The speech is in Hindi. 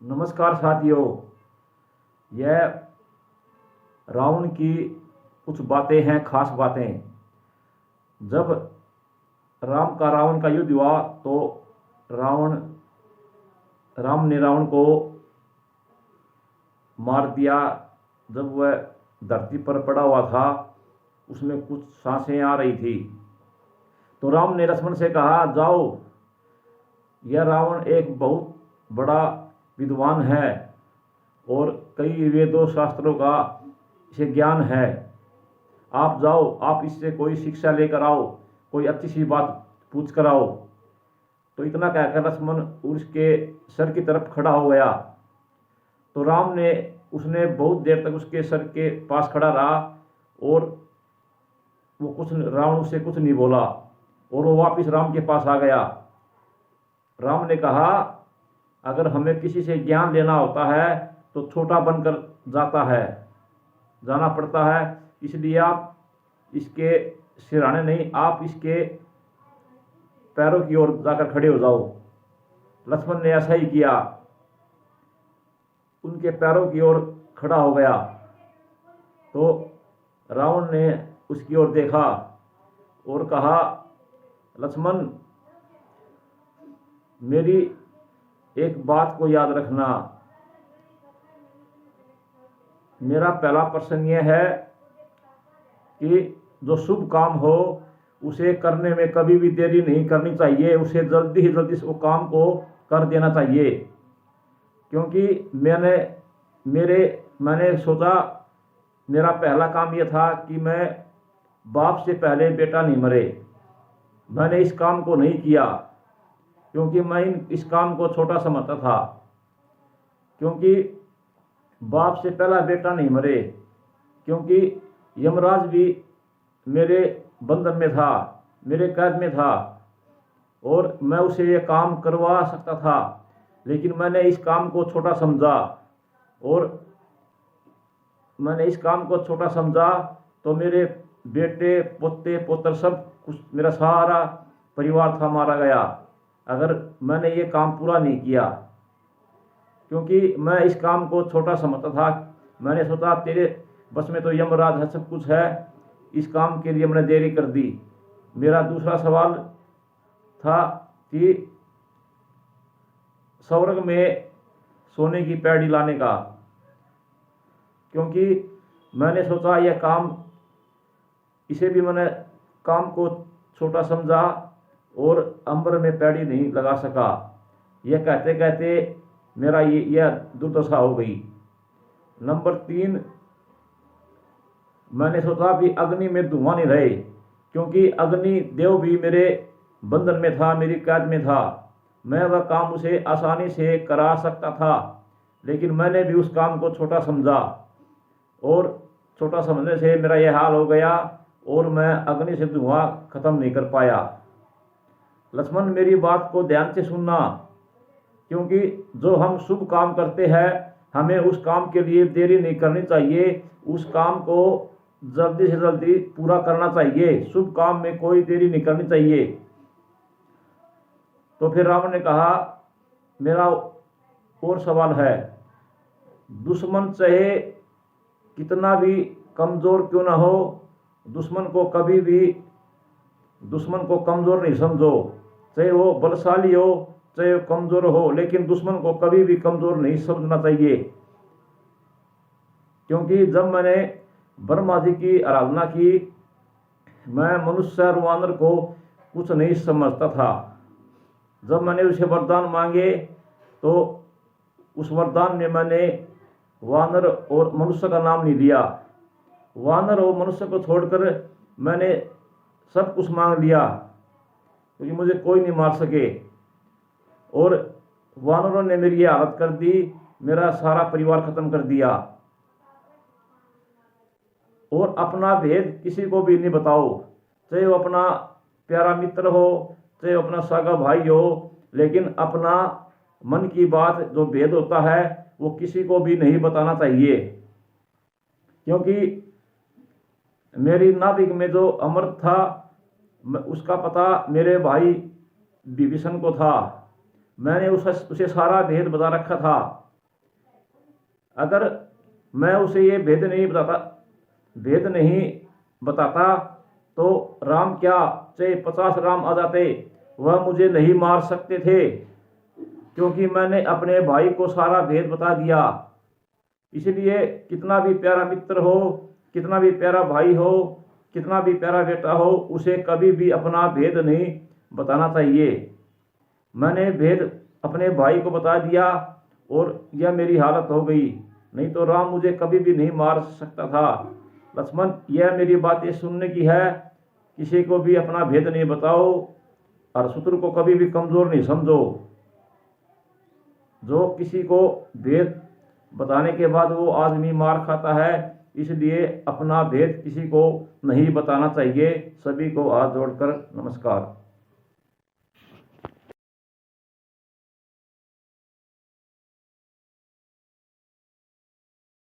नमस्कार साथियों। यह रावण की कुछ बातें हैं, खास बातें। जब रावण का युद्ध हुआ तो रावण राम ने रावण को मार दिया। जब वह धरती पर पड़ा हुआ था, उसमें कुछ सांसें आ रही थी, तो राम ने लक्ष्मण से कहा, जाओ, यह रावण एक बहुत बड़ा विद्वान है और कई वेदों शास्त्रों का इसे ज्ञान है। आप जाओ, आप इससे कोई शिक्षा लेकर आओ, कोई अच्छी सी बात पूछ कर आओ। तो इतना कहकर लक्ष्मण उसके सर की तरफ खड़ा हो गया। तो राम ने उसने बहुत देर तक उसके सर के पास खड़ा रहा और रावण उससे कुछ नहीं बोला और वो वापिस राम के पास आ गया। राम ने कहा, अगर हमें किसी से ज्ञान लेना होता है तो छोटा बनकर जाना पड़ता है, इसलिए आप इसके सिरहाने नहीं, आप इसके पैरों की ओर जाकर खड़े हो जाओ। लक्ष्मण ने ऐसा ही किया, उनके पैरों की ओर खड़ा हो गया। तो रावण ने उसकी ओर देखा और कहा, लक्ष्मण, मेरी एक बात को याद रखना। मेरा पहला प्रश्न यह है कि जो शुभ काम हो उसे करने में कभी भी देरी नहीं करनी चाहिए, उसे जल्दी ही जल्दी उस काम को कर देना चाहिए। क्योंकि मैंने सोचा, मेरा पहला काम यह था कि मैं बाप से पहले बेटा नहीं मरे। मैंने इस काम को नहीं किया क्योंकि मैं इस काम को छोटा समझता था, क्योंकि बाप से पहला बेटा नहीं मरे, क्योंकि यमराज भी मेरे बंधन में था, मेरे कैद में था और मैं उसे ये काम करवा सकता था, लेकिन मैंने इस काम को छोटा समझा। और मैंने इस काम को छोटा समझा तो मेरे बेटे, पोते, पोतर, सब कुछ, मेरा सारा परिवार था, मारा गया अगर मैंने ये काम पूरा नहीं किया। क्योंकि मैं इस काम को छोटा समझता था। मैंने सोचा, तेरे बस में तो यमराज है, सब कुछ है, इस काम के लिए मैंने देरी कर दी। मेरा दूसरा सवाल था कि स्वर्ग में सोने की पैड़ी लाने का, क्योंकि मैंने सोचा यह काम, इसे भी मैंने काम को छोटा समझा और अंबर में पैड़ी नहीं लगा सका। यह कहते कहते मेरा यह दुर्दशा हो गई। नंबर 3, मैंने सोचा भी अग्नि में धुआं नहीं रहे, क्योंकि अग्नि देव भी मेरे बंधन में था, मेरी कैद में था। मैं वह काम उसे आसानी से करा सकता था, लेकिन मैंने भी उस काम को छोटा समझा और छोटा समझने से मेरा यह हाल हो गया और मैं अग्नि से धुआं खत्म नहीं कर पाया। लक्ष्मण, मेरी बात को ध्यान से सुनना, क्योंकि जो हम शुभ काम करते हैं हमें उस काम के लिए देरी नहीं करनी चाहिए, उस काम को जल्दी से जल्दी पूरा करना चाहिए। शुभ काम में कोई देरी नहीं करनी चाहिए। तो फिर रावण ने कहा, मेरा और सवाल है, दुश्मन चाहे कितना भी कमजोर क्यों ना हो, दुश्मन को कमजोर नहीं समझो। चाहे वो बलशाली हो, चाहे वो कमजोर हो, लेकिन दुश्मन को कभी भी कमजोर नहीं समझना चाहिए। क्योंकि जब मैंने ब्रह्मा जी की आराधना की, मैं मनुष्य और वानर को कुछ नहीं समझता था। जब मैंने उसे वरदान मांगे तो उस वरदान में मैंने वानर और मनुष्य का नाम नहीं लिया। वानर और मनुष्य को छोड़कर मैंने सब कुछ मांग लिया, क्योंकि मुझे कोई नहीं मार सके। और वानरों ने मेरी ये हालत कर दी, मेरा सारा परिवार खत्म कर दिया। और अपना भेद किसी को भी नहीं बताओ, चाहे वो अपना प्यारा मित्र हो, चाहे अपना सगा भाई हो, लेकिन अपना मन की बात, जो भेद होता है, वो किसी को भी नहीं बताना चाहिए। क्योंकि मेरी नाभिक में जो अमृत था, उसका पता मेरे भाई विभीषण को था। मैंने उसे सारा भेद बता रखा था, अगर मैं उसे ये भेद नहीं बताता तो राम क्या, चाहे 50 राम आ जाते, वह मुझे नहीं मार सकते थे, क्योंकि मैंने अपने भाई को सारा भेद बता दिया। इसलिए कितना भी प्यारा मित्र हो, कितना भी प्यारा भाई हो, कितना भी प्यारा बेटा हो, उसे कभी भी अपना भेद नहीं बताना चाहिए। मैंने भेद अपने भाई को बता दिया और यह मेरी हालत हो गई, नहीं तो राम मुझे कभी भी नहीं मार सकता था। लक्ष्मण, यह मेरी बातें सुनने की है, किसी को भी अपना भेद नहीं बताओ और शत्रु को कभी भी कमज़ोर नहीं समझो। जो किसी को भेद बताने के बाद वो आदमी मार खाता है, इसलिए अपना भेद किसी को नहीं बताना चाहिए। सभी को हाथ जोड़कर नमस्कार।